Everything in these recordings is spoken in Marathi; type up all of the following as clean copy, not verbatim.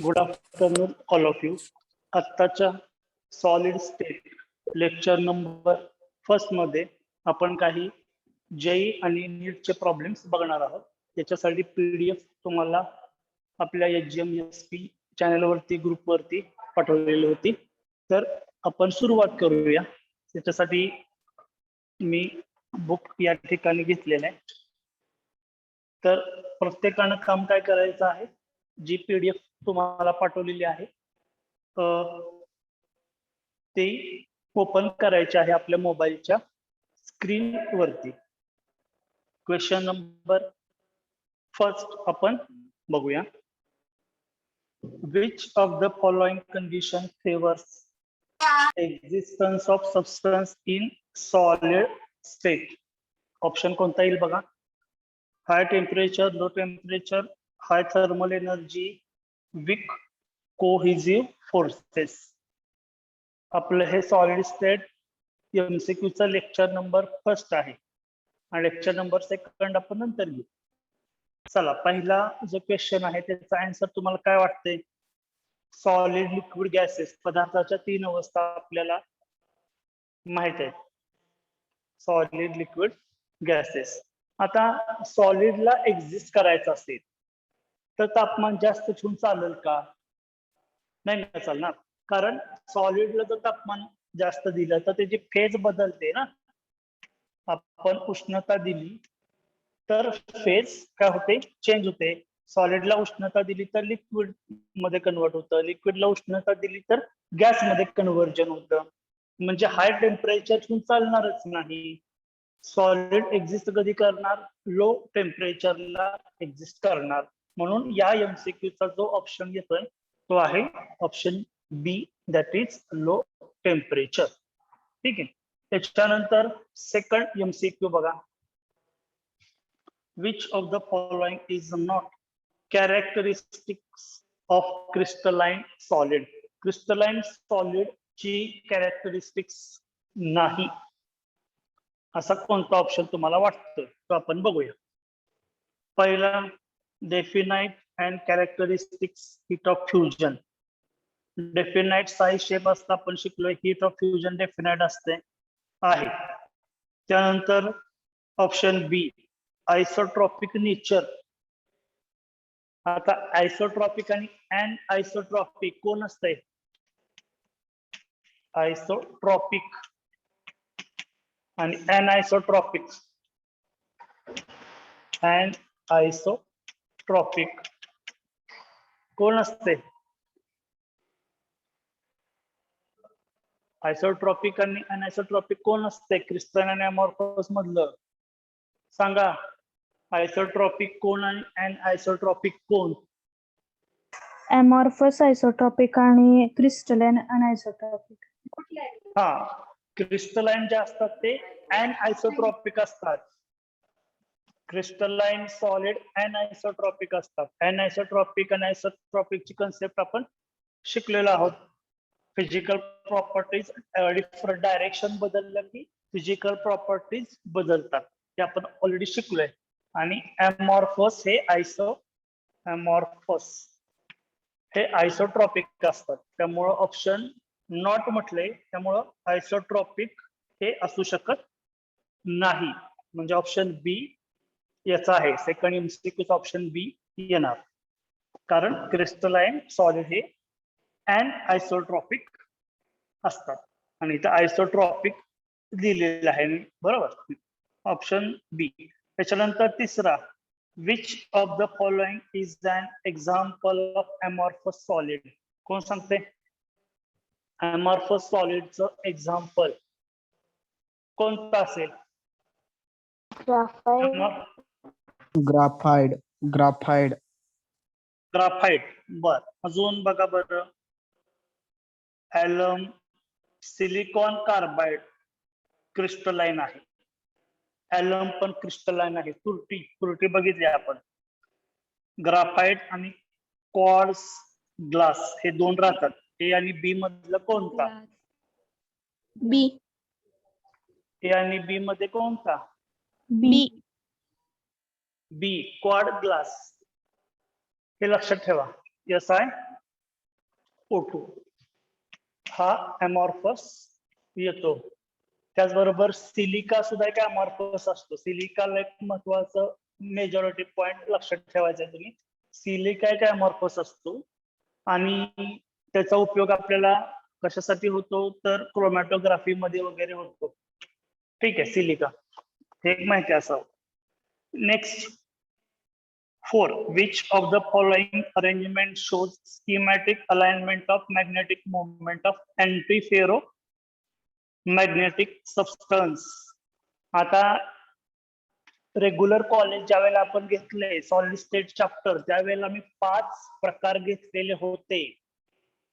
Good afternoon all of you. आत्ताच्या solid state lecture number first मध्ये आपण काही जेई आणि नीटचे प्रॉब्लेम्स बघणार आहोत. त्याच्यासाठी पीडीएफ तुम्हाला आपल्या HGMSP चॅनलवरती ग्रुपवरती पाठवलेली होती. तर आपण सुरुवात करूया. त्याच्यासाठी मी बुक या ठिकाणी घेतलेलं आहे. तर प्रत्येकानं काम काय करायचं आहे, जी पीडीएफ तुम्हाला पाठवलेली आहे ते ओपन करायचे आहे आपल्या मोबाईलच्या स्क्रीन वरती. क्वेश्चन नंबर फर्स्ट आपण बघूया. Which of the following condition favours existence of substance in solid state? Option कोणता येईल बघा. हाय टेम्परेचर, लो टेम्परेचर, हाय थर्मल एनर्जी, वीक कोहिजिव्ह फोर्सेस. आपलं हे सॉलिड स्टेट MCQ चा लेक्चर नंबर फर्स्ट आहे आणि लेक्चर नंबर सेकंड आपण नंतर घेऊ. चला, पहिला जो क्वेश्चन आहे त्याचा आन्सर तुम्हाला काय वाटतंय? सॉलिड, लिक्विड, गॅसेस, पदार्थाच्या 3 अवस्था आपल्याला माहित आहेत. Solid, liquid, gases. आता सॉलिडला एक्झिस्ट करायचं असेल तर तापमान जास्त ठेवून चालेल का? नाही ना चालणार. कारण सॉलिडला जर तापमान जास्त दिलं तर त्याची फेज बदलते ना. आपण उष्णता दिली तर फेज काय होते, चेंज होते. सॉलिडला उष्णता दिली तर लिक्विड मध्ये कन्वर्ट होतं, लिक्विडला उष्णता दिली तर गॅस मध्ये कन्व्हर्जन होतं. म्हणजे हाय टेम्परेचर ठेवून चालणारच नाही. सॉलिड एक्झिस्ट कधी करणार? लो टेम्परेचरला एक्झिस्ट करणार. म्हणून या MCQ चा जो ऑप्शन येतोय तो आहे option B, that is low temperature. ठीक आहे. त्याच्यानंतर सेकंड MCQ बघा. Which of the following is not characteristics of crystalline solid? Crystalline solid ची कॅरेक्टरिस्टिक्स नाही असा कोणता ऑप्शन तुम्हाला वाटतं तो आपण बघूया. पहिला, definite and characteristics heat of fusion. Definite size shape असता, आपण शिकलोय. हीट ऑफ फ्युजन डेफिनाइट असते आहे. त्यानंतर ऑप्शन बी, आयसोट्रॉपिक नेचर. आता आयसोट्रॉपिक आणि अन आयसोट्रॉपिक कोण असतंय? आयसोट्रॉपिक आणि अनआयसोट्रॉपिक. अनआयसोट्रॉपिक कोण असते? आयसोट्रॉपिक आणि अनआयसोट्रॉपिक कोण असते क्रिस्टलाइन आणि अमॉर्फस मधलं? सांगा. आयसोट्रॉपिक कोण आणि अनआयसोट्रॉपिक कोण? अमॉर्फस आयसोट्रॉपिक आणि क्रिस्टलाइन अनआयसोट्रॉपिक. हा, क्रिस्टलाइन जे असतात ते अनआयसोट्रॉपिक असतात. क्रिस्टलाइन सॉलिड अनआयसोट्रॉपिक असतात. अनआयसोट्रॉपिक आणि आयसोट्रॉपिकची कन्सेप्ट आपण शिकलेलो आहोत. फिजिकल प्रॉपर्टीज, डिफरंट डायरेक्शन बदललं की फिजिकल प्रॉपर्टीज बदलतात, ते आपण ऑलरेडी शिकलोय. आणि अमॉर्फस हे आयसोट्रॉपिक असतात. त्यामुळं ऑप्शन नॉट म्हटलंय, त्यामुळं आयसोट्रॉपिक हे असू शकत नाही. म्हणजे ऑप्शन बी याचा आहे. सेकंड MCQ ऑप्शन बी येणार. कारण क्रिस्टलाइन सॉलिड हे अनआयसोट्रॉपिक असतात आणि इथं आयसोट्रॉपिक दिलेलं आहे. बरोबर, ऑप्शन बी. त्याच्यानंतर तिसरा, which of the following is an example of amorphous solid? कोण सांगते? अमॉर्फस सॉलिडचं एक्झाम्पल कोणतं असेल? ग्राफाइड. बर. अजून बघा बरं. ॲलम, सिलिकॉन कार्बाइड क्रिस्टलाइन आहे. ॲलम पण क्रिस्टलाइन आहे. तुरटी बघितली आपण. ग्राफाइट आणि क्वार्ट्ज ग्लास हे दोन राहतात. ए आणि बी मधलं कोणता? बी. ए आणि बी मध्ये कोणता? बी. बी, क्वाड ग्लास. हे लक्षात ठेवा. यस आहे. O2 हा अमॉर्फस येतो. त्याचबरोबर सिलिका सुद्धा एक अमॉर्फस असतो. सिलिकाला एक महत्वाचं मेजॉरिटी पॉइंट लक्षात ठेवायचा आहे तुम्ही. सिलिका एक अमॉर्फस असतो आणि त्याचा उपयोग आपल्याला कशासाठी होतो तर क्रोमॅटोग्राफी मध्ये वगैरे होतो. ठीक आहे, सिलिका हे एक माहिती असावं. Next 4. Which of the following arrangement shows schematic alignment of magnetic moment of antiferromagnetic substance? आता रेग्युलर कॉलेज ज्या वेळेला आपण घेतले सॉलिड स्टेट चॅप्टर त्यावेळेला मी 5 प्रकार घेतलेले होते.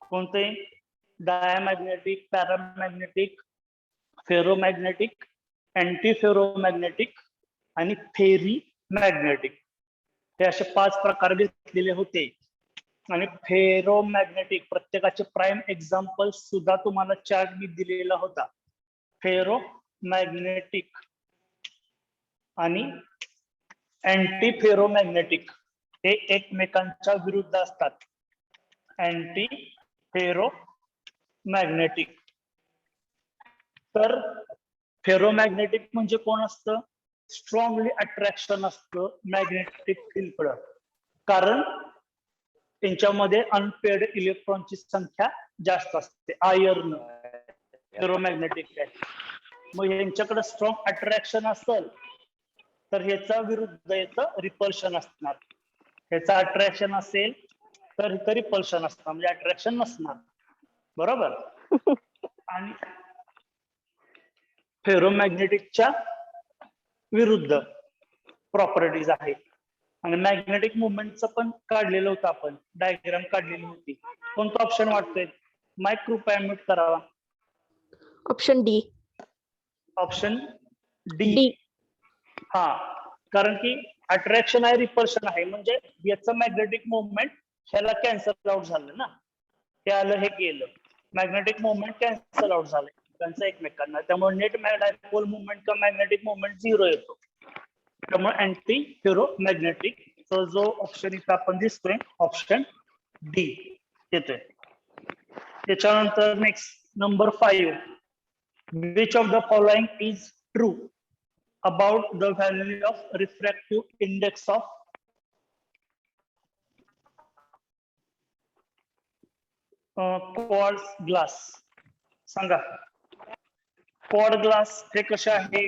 कोणते? डायमॅग्नेटिक, पॅरामॅग्नेटिक, फेरोमॅग्नेटिक, अँटीफेरोमॅग्नेटिक आणि फेरी मॅग्नेटिक. हे असे 5 प्रकार घेतलेले होते. आणि फेरोमॅग्नेटिक प्रत्येकाचे प्राईम एक्झाम्पल सुद्धा तुम्हाला चार्ट मी दिलेला होता. फेरोमॅग्नेटिक आणि अँटी फेरोमॅग्नेटिक हे एकमेकांच्या विरुद्ध असतात. Anti ferromagnetic. तर फेरोमॅग्नेटिक म्हणजे कोण असतं? स्ट्रॉंगली अट्रॅक्शन असतं मॅग्नेटिक फील्ड, कारण त्यांच्यामध्ये अनपेड इलेक्ट्रॉनची संख्या जास्त असते. आयर्न फेरोमॅग्नेटिक आहे. मग यांच्याकडे स्ट्रॉंग अट्रॅक्शन असेल तर ह्याचा विरुद्ध याचं रिपल्शन असणार. ह्याचा अट्रॅक्शन असेल तर इथं रिपल्शन असणार, म्हणजे अट्रॅक्शन नसणार. बरोबर. आणि फेरोमॅग्नेटिकच्या विरुद्ध प्रॉपर्टीज आहेत. आणि मॅग्नेटिक मुवमेंटचं पण काढलेलं होतं आपण, डायग्राम काढलेली होती. कोणता ऑप्शन वाटतोय? माईक कृपया म्यूट करावा. Option D. Option D. हा, कारण की अट्रॅक्शन आहे, रिपल्शन आहे, म्हणजे याचं मॅग्नेटिक मुवमेंट ह्याला कॅन्सल आउट झालं ना. हे आलं, हे गेलं, मॅग्नेटिक मुवमेंट कॅन्सल आउट झालं त्यांचं एकमेकांना. त्यामुळे नेट डायपोल मुवमेंट का मॅग्नेटिक मुवमेंट 0 येतो. त्यामुळे अँटी फेरोमॅग्नेटिक जो ऑप्शन इथं आपण दिसतोय ऑप्शन डी येतोय. त्याच्यानंतर next number 5. Which of the following is true about the value of refractive index of quartz glass? सांगा. क्वार्ट्ज ग्लास हे कसे आहे?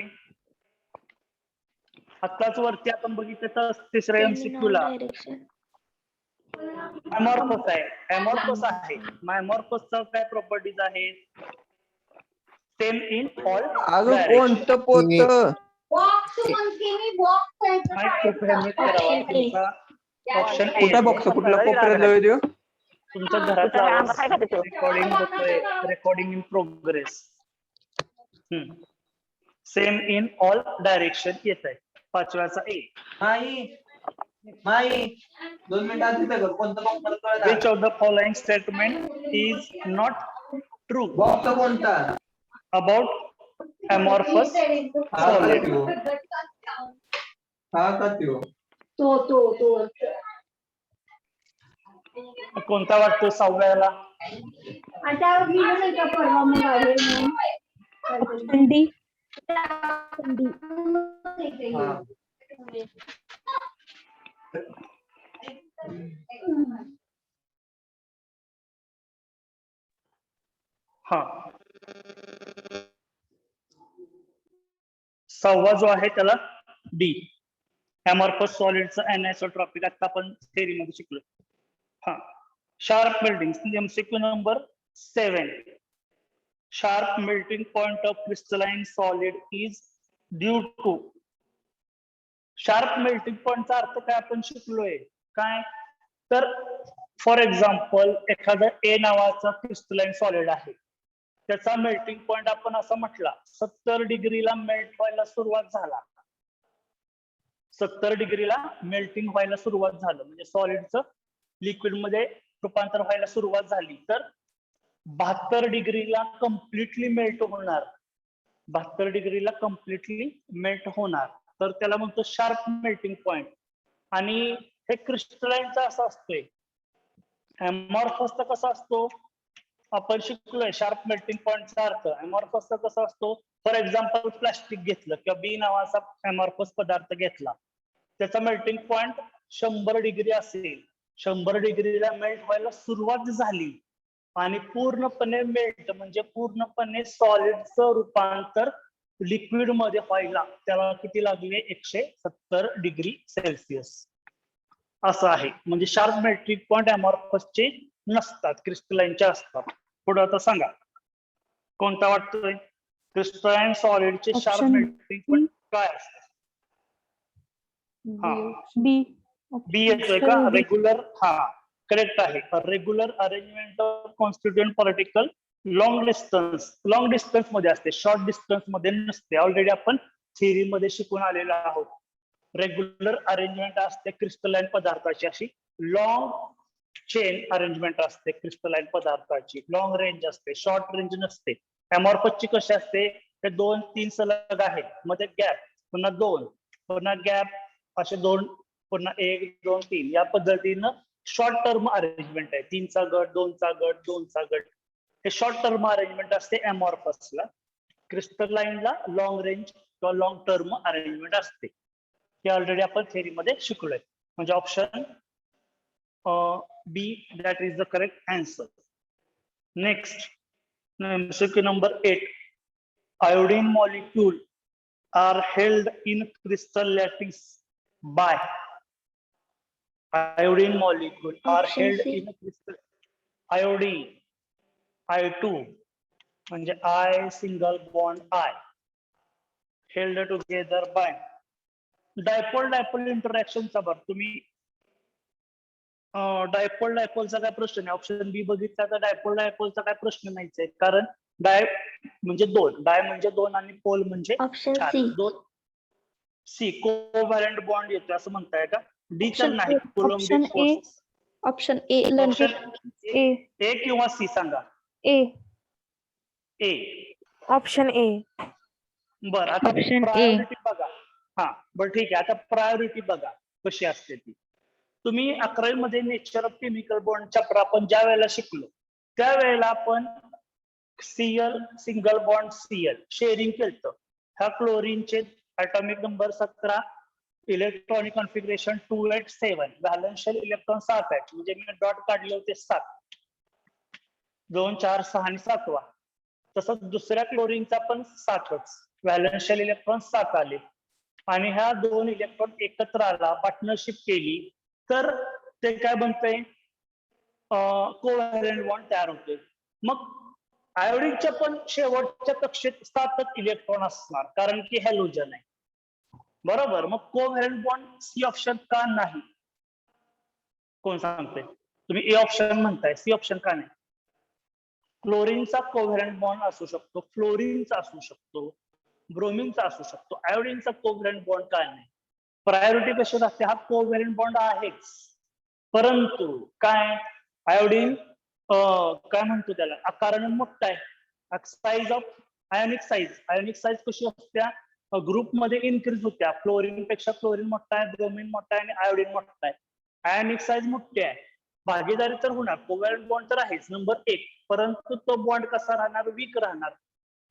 आताच वरती आपण बघितलं तर तिसऱ्या MCQ ला अमॉर्फस आहे. अमॉर्फस आहे. अमॉर्फसचा काय प्रॉपर्टीज आहे? सेम इन ऑल कोणतं पोत? Option A. कुठं बघतो? कुठल्या कोपऱ्यात जाऊ? तुमच्या घरातला रेकॉर्डिंग होतोय, recording in progress. Same in all direction येत आहे. 5व्याचा ए. दोन मिनिटात कोणतं box? Which of the following statement is not true box कोणता? about amorphous solid? हा का त्यो? कोणता वाटतो 6व्याला? Option D. हा, 6वा जो आहे त्याला डी. अमॉर्फस सॉलिडचं अनआयसोट्रॉपिक आता आपण थेअरी मध्ये शिकलो. हा, sharp melting MCQ number 7. Sharp melting point of crystalline solid is due to. Sharp melting पॉइंटचा अर्थ काय आपण शिकलोय काय? तर फॉर एक्झाम्पल एखादं ए नावाचा क्रिस्टलाइन सॉलिड आहे, त्याचा मेल्टिंग पॉइंट आपण असं म्हटला 70 डिग्रीला मेल्ट व्हायला सुरुवात झाला. 70 डिग्रीला मेल्टिंग व्हायला सुरुवात झालं म्हणजे सॉलिडचं लिक्विड मध्ये रूपांतर व्हायला सुरुवात झाली. तर 72 डिग्रीला कम्प्लिटली मेल्ट होणार. 72 डिग्रीला कम्प्लिटली मेल्ट होणार, तर त्याला म्हणतो शार्प मेल्टिंग पॉइंट. आणि हे क्रिस्टलाइनचा असं असतोय अमॉर्फसचा कसा असतो आपण शिकलोय शार्प मेल्टिंग पॉइंटचा अर्थ. अमॉर्फसचा कसा असतो, फॉर एक्झाम्पल प्लास्टिक घेतलं किंवा बी नावाचा अमॉर्फस पदार्थ घेतला, त्याचा मेल्टिंग पॉइंट 100 डिग्री असेल. 100 डिग्रीला मेल्ट व्हायला सुरुवात झाली आणि पूर्णपणे मेल्ट म्हणजे पूर्णपणे सॉलिडचं रूपांतर लिक्विड मध्ये व्हायला त्याला किती लागले 170 डिग्री सेल्सिअस असं आहे. म्हणजे शार्प मेल्टिंग पॉइंट अमॉर्फसचे नसतात, क्रिस्टलाइनचे असतात. पुढे आता सांगा कोणता वाटतोय क्रिस्टलाइन सॉलिडचे शार्प Option मेल्टिंग पॉइंट काय असतात? हा बी. बी येतोय का? रेग्युलर, हा करेक्ट आहे. Regular arrangement of constituent particle long distance मध्ये असते, शॉर्ट डिस्टन्स मध्ये नसते. ऑलरेडी आपण थिअरी मध्ये शिकून आलेलो आहोत. रेग्युलर अरेंजमेंट असते क्रिस्टलाइन पदार्थाची, अशी लॉंग चेन अरेंजमेंट असते क्रिस्टलाइन पदार्थाची, लॉंग रेंज असते, शॉर्ट रेंज नसते. अमॉर्फसची कशी असते, ते 2-3 सलग आहेत, मध्ये गॅप, पुन्हा 2, पुन्हा गॅप, असे 2, पुन्हा 1, 2, 3 या पद्धतीनं शॉर्ट टर्म अरेंजमेंट आहे. 3चा गट, 2चा गट, 2चा गट, हे शॉर्ट टर्म अरेंजमेंट असते अमॉर्फसला. क्रिस्टलाइनला लॉंग रेंज किंवा लॉंग टर्म अरेंजमेंट असते. हे ऑलरेडी आपण थेअरी मध्ये शिकलोय. म्हणजे option B that is the correct answer. Next MCQ number 8. Iodine molecule are held in crystal lattice by. Iodine molecule are Option held C. in crystal. Iodine I2 म्हणजे I single bond I held together by. Dipole इंटरॅक्शनचा बर तुम्ही डायपोलचा काय प्रश्न नाही. ऑप्शन बी बघितला तर डायपोलचा काय प्रश्न नाहीच आहे, कारण डाय म्हणजे 2, डाय म्हणजे 2 आणि पोल म्हणजे option 4. C. 2 C covalent bond येतो असं म्हणताय का? डी तर Option नाही. A. Coulombic Option A. Force. Option A London. Option A. A किंवा सी सांगा. ए. ए. Option A. बर आता Option A. प्रायोरिटी बघा. हा बर ठीक आहे. आता प्रायोरिटी बघा कशी असते ती. तुम्ही 11वी मध्ये nature of chemical bond chapter आपण ज्या वेळेला शिकलो त्यावेळेला आपण Cl single bond Cl sharing केलं. ह्या क्लोरीनचे atomic number 17, electronic configuration 287, valence electron 7 आहेत, म्हणजे मी डॉट काढले होते 7, 2, 4, 6 आणि 7वा. तसंच दुसऱ्या क्लोरीनचा पण 7च, व्हॅलेन्शियल इलेक्ट्रॉन 7 आले आणि ह्या 2 इलेक्ट्रॉन एकत्र आला, पार्टनरशिप केली तर ते काय बनतंय, कोव्हॅलेंट बॉन्ड तयार होते. मग आयोडीनच्या पण शेवटच्या कक्षेत 7च इलेक्ट्रॉन असणार, कारण की हॅलोजन आहे. बरोबर. मग कोव्हॅलेंट बॉन्ड सी ऑप्शन का नाही? कोण सांगते? तुम्ही ए ऑप्शन म्हणताय, सी ऑप्शन का नाही? क्लोरीनचा कोव्हॅलेंट बॉन्ड असू शकतो, फ्लोरीनचा असू शकतो, ब्रोमीनचा असू शकतो, आयोडीनचा कोव्हॅलेंट बॉन्ड काय नाही? प्रायोरिटी कशी असते, हा कोव्हॅलेंट बॉन्ड आहेच, परंतु काय आयोडीन काय म्हणतो त्याला, आकाराने मोठा आहे. साईज ऑफ आयोनिक साईज कशी असत्या, ग्रुपमध्ये इन्क्रीज होत्या. फ्लोरीन पेक्षा क्लोरीन मोठा आहे, ब्रोमीन मोठा आहे आणि आयोडीन मोठा आहे. आयोनिक साईज मोठी आहे, भागीदारी तर होणार, कोव्हॅलेंट बॉन्ड तर आहेच नंबर 1, परंतु तो बॉन्ड कसा राहणार, वीक राहणार.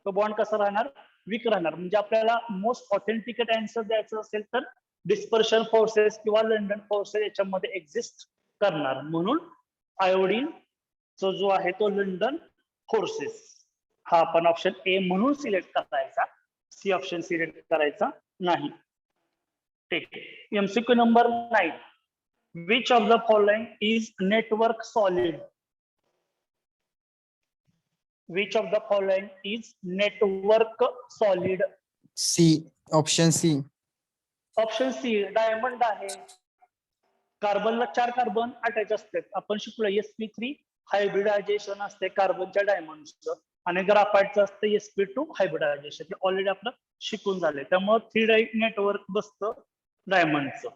तो बॉन्ड कसा राहणार, वीक राहणार. म्हणजे आपल्याला मोस्ट ऑथेंटिकेट आन्सर द्यायचं असेल तर डिस्पर्शन फोर्सेस किंवा लंडन फोर्सेस याच्यामध्ये एक्झिस्ट करणार. म्हणून आयोडीन जो आहे तो लंडन फोर्सेस हा आपण ऑप्शन ए म्हणून सिलेक्ट करायचा, सी ऑप्शन सिलेक्ट करायचा नाही. ठीक आहे. MCQ number 9. Which of the following is network solid? Which of the following is network solid? C. Option C. Option C diamond आहे. कार्बनला 4 कार्बन अटॅच असतात. आपण शिकलो sp3 हायब्रिडायझेशन असते कार्बनच्या डायमंडचं आणि ग्राफाइटचं असतं sp2 हायब्रिडायझेशन. हे ऑलरेडी आपलं शिकून झालंय. त्यामुळे 3 नेटवर्क बसतं डायमंडचं.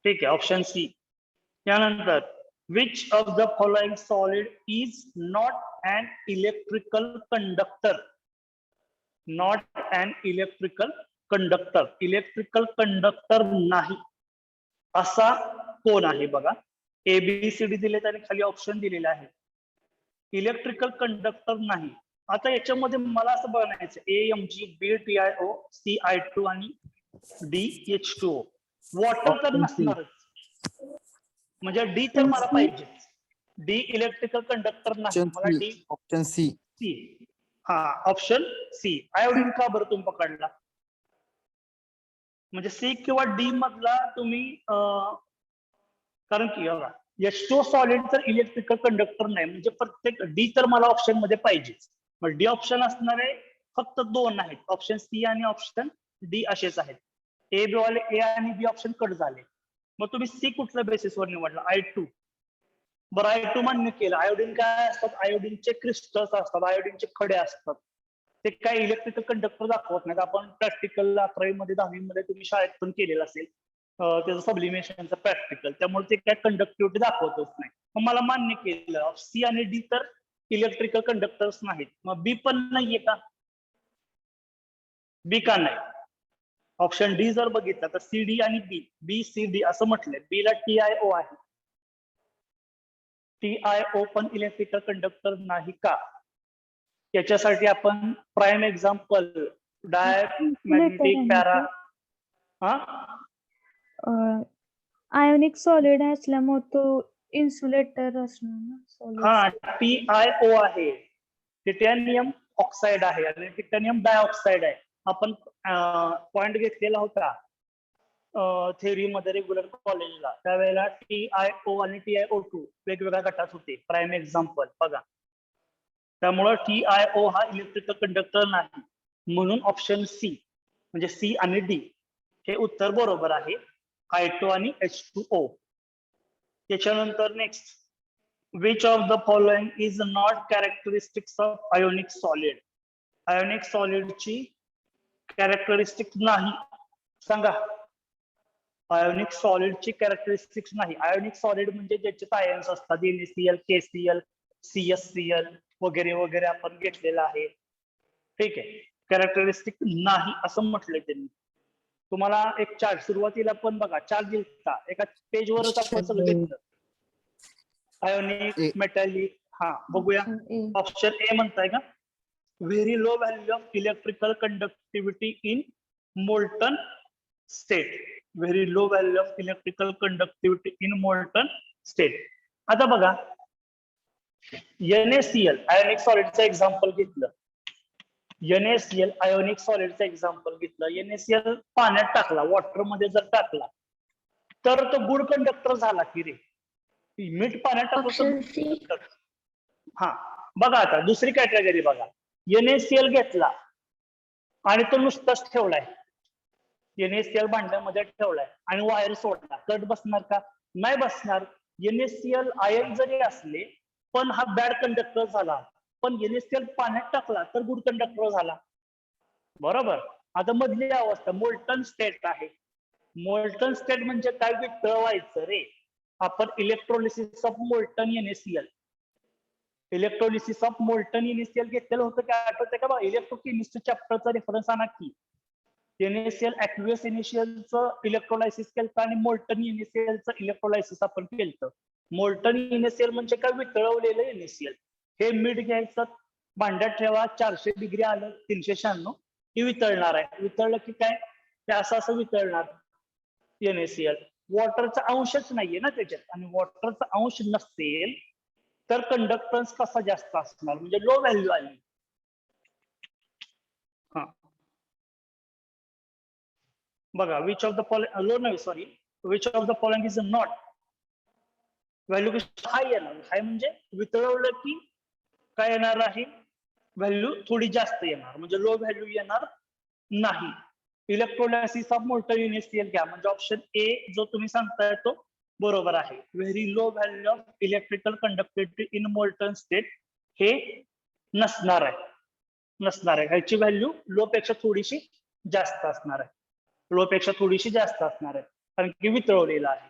ठीक आहे. Option C. यानंतर which of the following solid is not an electrical conductor? Not an electrical conductor. Electrical conductor नाही असा कोण आहे बघा. ABCD दिलेत आणि खाली ऑप्शन दिलेले आहे. इलेक्ट्रिकल कंडक्टर नाही. आता याच्यामध्ये मला असं बनायचं AMG, BTIO, CI2 आणि DH2O. वॉटर तर Option C. नसणारच, म्हणजे डी तर मला पाहिजे. डी इलेक्ट्रिकल कंडक्टर नाही, Option मला C. D Option C. C. हा, ऑप्शन सी. आयोडीन का बरं तुम्ही पकडला? म्हणजे सी किंवा डी मधला तुम्ही कारण की H2O सॉलिड तर इलेक्ट्रिकल कंडक्टर नाही, म्हणजे प्रत्येक डी तर मला ऑप्शन मध्ये पाहिजेच. मग डी ऑप्शन असणारे फक्त दोन आहेत, ऑप्शन सी आणि ऑप्शन डी असेच आहेत. ए बी वाले ए आणि बी ऑप्शन कट झाले. मग तुम्ही सी कुठल्या बेसिसवर निवडला? I2. बरं, I2 मान्य केलं. आयोडीन काय असतात? आयोडीनचे क्रिस्टल्स असतात, आयोडीनचे खडे असतात. ते काय इलेक्ट्रिकल कंडक्टर दाखवत नाहीत. आपण प्रॅक्टिकल 11वी मध्ये 10वी मध्ये तुम्ही शाळेत पण केलेलं असेल त्याचं सबलिमेशनचं प्रॅक्टिकल, त्यामुळे ते काय कंडक्टिव्हिटी दाखवतच नाही. मग मला मान्य केलं सी आणि डी तर इलेक्ट्रिकल कंडक्टर्स नाहीत. मग बी पण नाहीये का? बी का नाही? ऑप्शन डी जर बघितलं तर सी डी आणि बी सी डी असं म्हटलंय. बी ला TiO आहे. TiO पण इलेक्ट्रिकल कंडक्टर नाही का? याच्यासाठी आपण prime example diamagnetic para ionic solid असल्यामुळे तो इन्सुलेटर असणार ना. हा, solid. TiO आहे. टिटॅनियम ऑक्साईड आहे आणि टिटॅनियम डायऑक्साईड आहे. आपण पॉइंट घेतलेला होता थेअरी मध्ये रेग्युलर कॉलेजला, त्यावेळेला TiO आणि TiO2 वेगवेगळ्या गटात होते. प्राईम एक्झाम्पल बघा. त्यामुळं TiO हा इलेक्ट्रिकल कंडक्टर नाही, म्हणून ऑप्शन सी म्हणजे सी आणि डी हे उत्तर बरोबर आहे. I2 आणि H2O. त्याच्यानंतर next, which of the following is not characteristics of ionic solid? Ionic solid ची कॅरेक्टरिस्टिक नाही, सांगा. आयोनिक सॉलिड ची कॅरेक्टरिस्टिक्स नाही. आयोनिक सॉलिड म्हणजे ज्याच्यात आयन्स असतात, NaCl, KCl, CSCl वगैरे वगैरे आपण घेतलेलं आहे. ठीक आहे, कॅरेक्टरिस्टिक नाही असं म्हटलंय त्यांनी. तुम्हाला एक चार्ट सुरुवातीला पण बघा, चार्ट दिसता एका पेजवरच आपण सगळं घेतलं. आयोनिक, मेटॅलिक, हा बघूया. ऑप्शन ए म्हणताय का? Very low value of electrical conductivity in molten state. Very low value of electrical conductivity in molten state. आता बघा, NaCl आयोनिक सॉलिडचं एक्झाम्पल घेतलं. NaCl आयोनिक सॉलिडचं एक्झाम्पल घेतलं. NaCl पाण्यात टाकला, वॉटर मध्ये जर टाकला तर तो गुड कंडक्टर झाला की रे? मीठ पाण्यात ऑप्शन सी. टाकलं. हा बघा, आता दुसरी कॅटेगरी बघा. NaCl घेतला आणि तो नुसताच ठेवलाय, NaCl भांड्यामध्ये ठेवलाय आणि वायर सोडला, कट बसणार का? नाही बसणार. NaCl आयन जरी असले पण हा बॅड कंडक्टर झाला, पण NaCl पाण्यात टाकला तर गुड कंडक्टर झाला. बरोबर. आता मधली अवस्था मोल्टन स्टेट आहे. मोल्टन स्टेट म्हणजे काय? वितळवायचं रे. आपण electrolysis of molten NaCl, electrolysis of molten NaCl घेतलेलं होतं काय, आठवतंय का? बघा, इलेक्ट्रोकेमिस्ट्री चॅप्टरचा रेफरन्स आणा की. NaCl ऍक्वियस NaClचं इलेक्ट्रोलायसिस केलं आणि मोल्टन NaClचं इलेक्ट्रोलायसिस आपण केलं. मोल्टन NaCl म्हणजे काय? वितळवलेलं NaCl. हे मीठ घ्यायचं, भांड्यात ठेवा, 400 डिग्री आलं, 396, ही वितळणार आहे. वितळलं की काय? ते असं असं वितळणार NaCl. वॉटरचा अंशच नाहीये ना त्याच्यात, आणि वॉटरचा अंश नसेल तर कंडक्टन्स कसा जास्त असणार? म्हणजे लो व्हॅल्यू आली. हा बघा, which of the following, low नाही sorry, which of the following is not value high येणार. हाय म्हणजे वितळवलं की काय येणार आहे? व्हॅल्यू थोडी जास्त येणार, म्हणजे लो व्हॅल्यू येणार नाही. इलेक्ट्रोलायसिस ऑफ मोल्टन NaCl घ्या, म्हणजे ऑप्शन ए जो तुम्ही सांगताय तो बरोबर आहे. Very low value of electrical conductivity in molten state हे नसणार आहे, नसणार आहे. ह्याची व्हॅल्यू लो पेक्षा थोडीशी जास्त असणार आहे, लो पेक्षा थोडीशी जास्त असणार आहे, कारण की वितळवलेला आहे.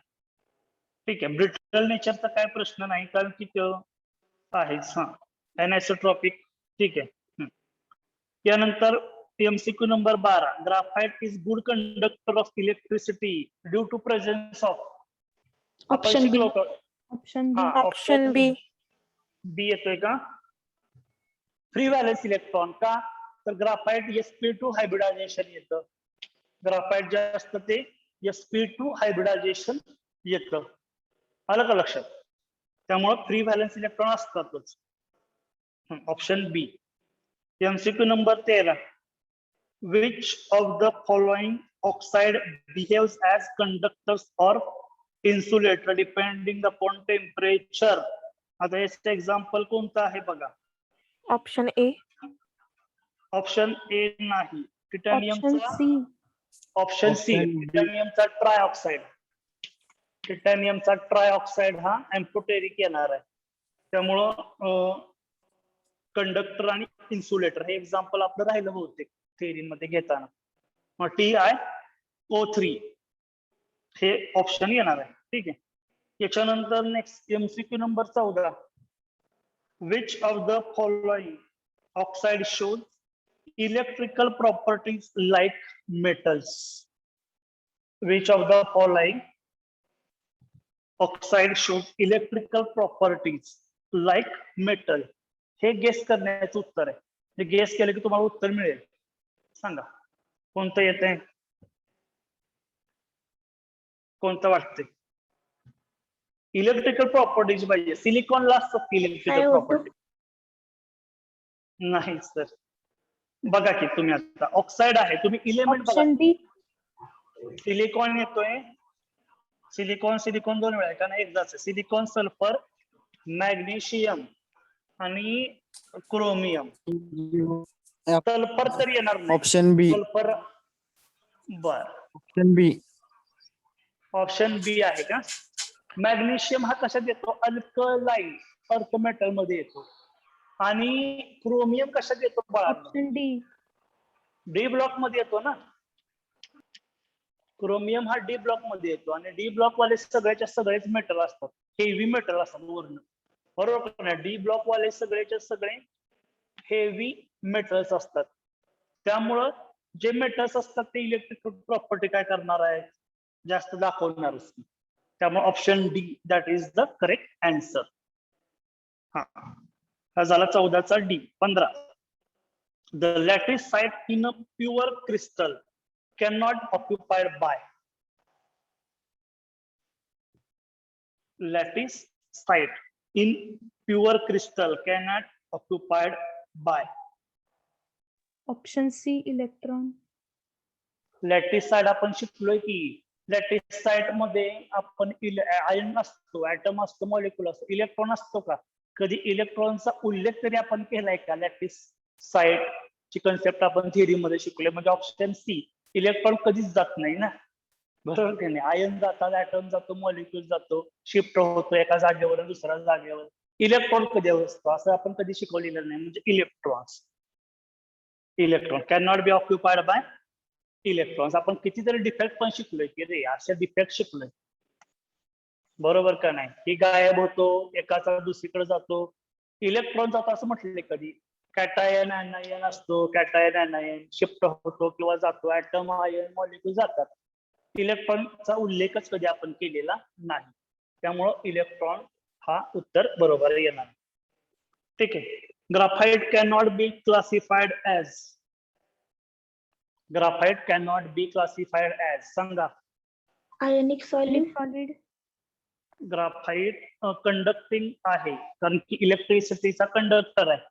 ठीक आहे, ब्रिटल नेचरचा काय प्रश्न नाही, कारण की तो आहेच. हा, एनआयसोट्रॉपिक. ठीक आहे. त्यानंतर MCQ number 12, graphite is good conductor of electricity due to presence of. Option B. Option B. हा ऑप्शन बी. बी येतोय का? फ्री व्हॅलेन्स इलेक्ट्रॉन का? तर ग्राफाइट sp2 हायब्रिडायझेशन येतं. ग्राफाइट जे असतं ते sp2 हायब्रिडायझेशन येतं. आलं का लक्षात? त्यामुळे फ्री व्हॅलेन्स इलेक्ट्रॉन असतातच. Option B. MCQ number 13. Which of the following oxide behaves as conductors or insulator depending upon temperature? आता याचं एक्झाम्पल कोणतं आहे बघा. Option A. ऑप्शन ए नाही. ऑप्शन टिटॅनियमचा C. Option C. Option B. टिटॅनियमचा ट्रायऑक्साईड. टिटॅनियमचा ट्रायऑक्साईड हा एम्फोटेरिक येणार आहे. त्यामुळं कंडक्टर आणि इन्सुलेटर हे एक्झाम्पल आपलं राहिलं बहुतेक थेअरी मध्ये घेताना. मग TiO3 हे ऑप्शन येणार आहे. ठीक आहे. त्याच्यानंतर next MCQ number 14. Which of the following oxide shows electrical properties like metals? Which of the following oxide shows electrical properties like metal? हे गेस करण्याचं उत्तर आहे. हे गेस केलं की तुम्हाला उत्तर मिळेल. सांगा कोणतं येतंय? कोणतं वाटतंय? इलेक्ट्रिकल प्रॉपर्टीज पाहिजे. सिलिकॉनला असतात इलेक्ट्रिकल काय होतं? प्रॉपर्टी. नाही सर. बघा की तुम्ही आता ऑक्साईड आहे. तुम्ही इलेमेंट बघा. Option D. सिलिकॉन येतोय. सिलिकॉन दोन वेळा आहे का? नाही एकदाच आहे. सिलिकॉन, सल्फर, मॅग्नेशियम आणि क्रोमियम. सल्फर तर येणार नाही. Option B. सल्फर. बर. Option B. ऑप्शन बी आहे का? मॅग्नेशियम हा कशात येतो? अल्कलाइन अर्थ मेटल मध्ये येतो. आणि क्रोमियम कशात येतो बाळा? Option D. डी ब्लॉक मध्ये येतो ना. क्रोमियम हा डी ब्लॉक मध्ये येतो आणि डी ब्लॉक वाले सगळ्याच्या सगळेच मेटल असतात. हेवी मेटल असतात वरून. बरोबर का? डी ब्लॉक वाले सगळेच्या सगळे हेवी मेटल्स असतात. त्यामुळं जे मेटल्स असतात ते इलेक्ट्रिकल प्रॉपर्टी काय करणार आहे? जास्त दाखवणारच. त्यामुळे option D that is the correct answer. हा झाला 14चा D. 15. The lattice site in a pure crystal cannot occupied by. Lattice site in pure crystal cannot occupied by. Option C. Electron. Lattice site आपण शिकलोय की लॅटिस साइट मध्ये आपण आयन असतो, ऍटम असतो, मॉलिक्युल असतो. इलेक्ट्रॉन असतो का? कधी इलेक्ट्रॉनचा उल्लेख तरी आपण केलाय का? लॅटिस साइट ची कन्सेप्ट आपण थिअरी मध्ये शिकलोय. म्हणजे ऑप्शन सी. इलेक्ट्रॉन कधीच जात नाही ना. बरोबर की नाही? आयन जातात, ऍटम जातो, मॉलिक्युल जातो, शिफ्ट होतो एका जागेवर दुसऱ्या जागेवर. इलेक्ट्रॉन कधी असतो असं आपण कधी शिकवलेलं नाही. म्हणजे electron can not B occupied by electrons. आपण कितीतरी डिफेक्ट पण शिकलोय की रे असे डिफेक्ट शिकलोय. बरोबर का नाही? ही गायब होतो, एकाचा दुसरीकडे जातो, इलेक्ट्रॉन जातो असं म्हटले कधी? कॅटायन अनायन असतो, कॅटायन अनायन शिफ्ट होतो किंवा जातो, ऍटम आयन मॉलिक्युल जातात. इलेक्ट्रॉनचा उल्लेखच कधी आपण केलेला नाही. त्यामुळं इलेक्ट्रॉन हा उत्तर बरोबर येणार. ठीक आहे. Graphite can not be classified as. Graphite can not be classified as. सांगा. Ionic solid. Solid. Graphite conducting आहे कारण की इलेक्ट्रिसिटीचा कंडक्टर आहे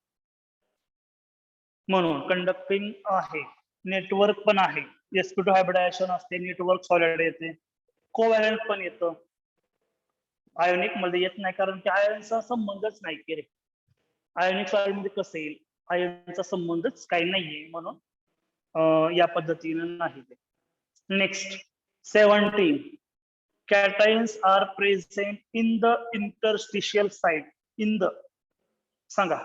म्हणून कंडक्टिंग आहे. नेटवर्क पण आहे. sp2 हायब्रिडायझेशन असते, नेटवर्क सॉलिड येते, कोव्हॅलेंट पण येतं. आयोनिक मध्ये येत नाही कारण की आयनचा संबंधच नाही की रे. आयोनिक सॉलिड मध्ये कसं येईल? आयनचा संबंधच काही नाहीये म्हणून या पद्धतीने नाही. Next 17. Cations are present in the interstitial site. In the. सांगा.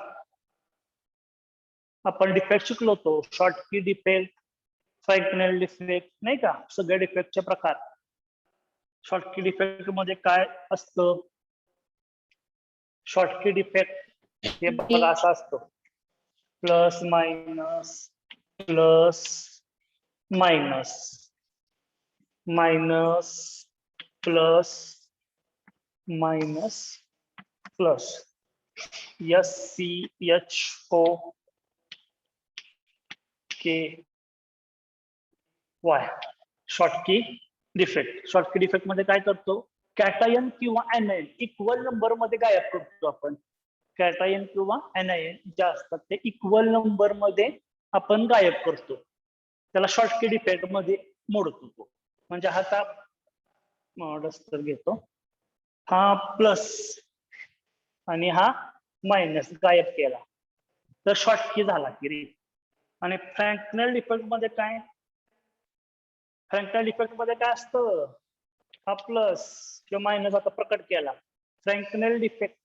आपण डिफेक्ट शिकलो होतो. शॉर्टकी डिफेक्ट, फ्रॅक्शनल डिफेक्ट नाही का? सगळे डिफेक्टचे प्रकार. शॉर्टकी डिफेक्ट मध्ये काय असतं? शॉर्टकी डिफेक्ट हे बघा असं असतो. Plus minus plus minus minus plus minus plus SCHO K Y Schottky defect. Schottky defect मध्ये काय करतो, कॅटायन किंवा एनायन इक्वल नंबर मध्ये गायब करतो आपण. कॅटायन किंवा एनायन जे असतात ते इक्वल नंबर मध्ये आपण गायब करतो, त्याला शॉर्टकी डिफेक्ट मध्ये मोडतो तो. म्हणजे हा डस्टर घेतो, हा प्लस आणि हा मायनस गायब केला तर शॉर्टकी झाला की रे. आणि फ्रँकनेल डिफेक्ट मध्ये काय, फ्रँकनेल डिफेक्ट मध्ये काय असतं, हा प्लस किंवा मायनस आता प्रकट केला. फ्रँकनेल डिफेक्ट,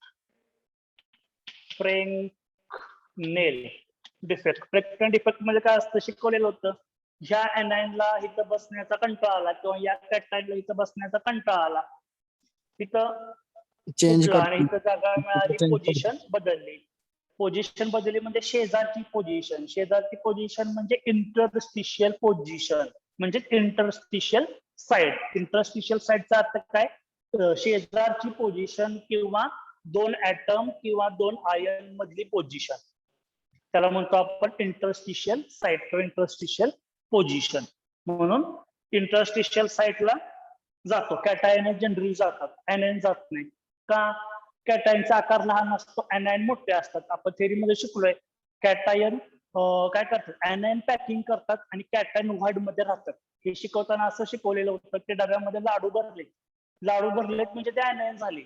फ्रँकनेल डिफेक्ट मध्ये काय असतं शिकवलेलं होतं, ह्या एनायनला इथं बसण्याचा कंटाळा आला किंवा या कॅटायनला इथं बसण्याचा कंटाळा आला, इथं चेंज उठला आणि करतो. इथं जागा मिळाली, Change पोझिशन बदलली. पोझिशन बदलली म्हणजे शेजारची पोझिशन. शेजारची पोझिशन म्हणजे इंटरस्टिशियल पोझिशन, म्हणजे इंटरस्टिशियल साइड. इंटरस्टिशियल साइडचा अर्थ काय, शेजारची पोझिशन किंवा दोन ऍटम किंवा दोन आयन मधली पोझिशन, त्याला म्हणतो आपण इंटरस्टिशियल साइट किंवा इंटरस्टिशियल पोझिशन. म्हणून इंटरस्टिशियल साइटला जातो. कॅटायन जनरली जातात, एनायन जात नाही. का, कॅटायनचा आकार लहान असतो, एनायन मोठे असतात. आपण थेअरीमध्ये शिकलोय कॅटायन काय करतात, एनायन पॅकिंग करतात आणि कॅटायन व्हाईड मध्ये राहतात. हे शिकवताना असं शिकवलेलं होतं की डब्यामध्ये लाडू भरलेत म्हणजे ते एनायन झाले,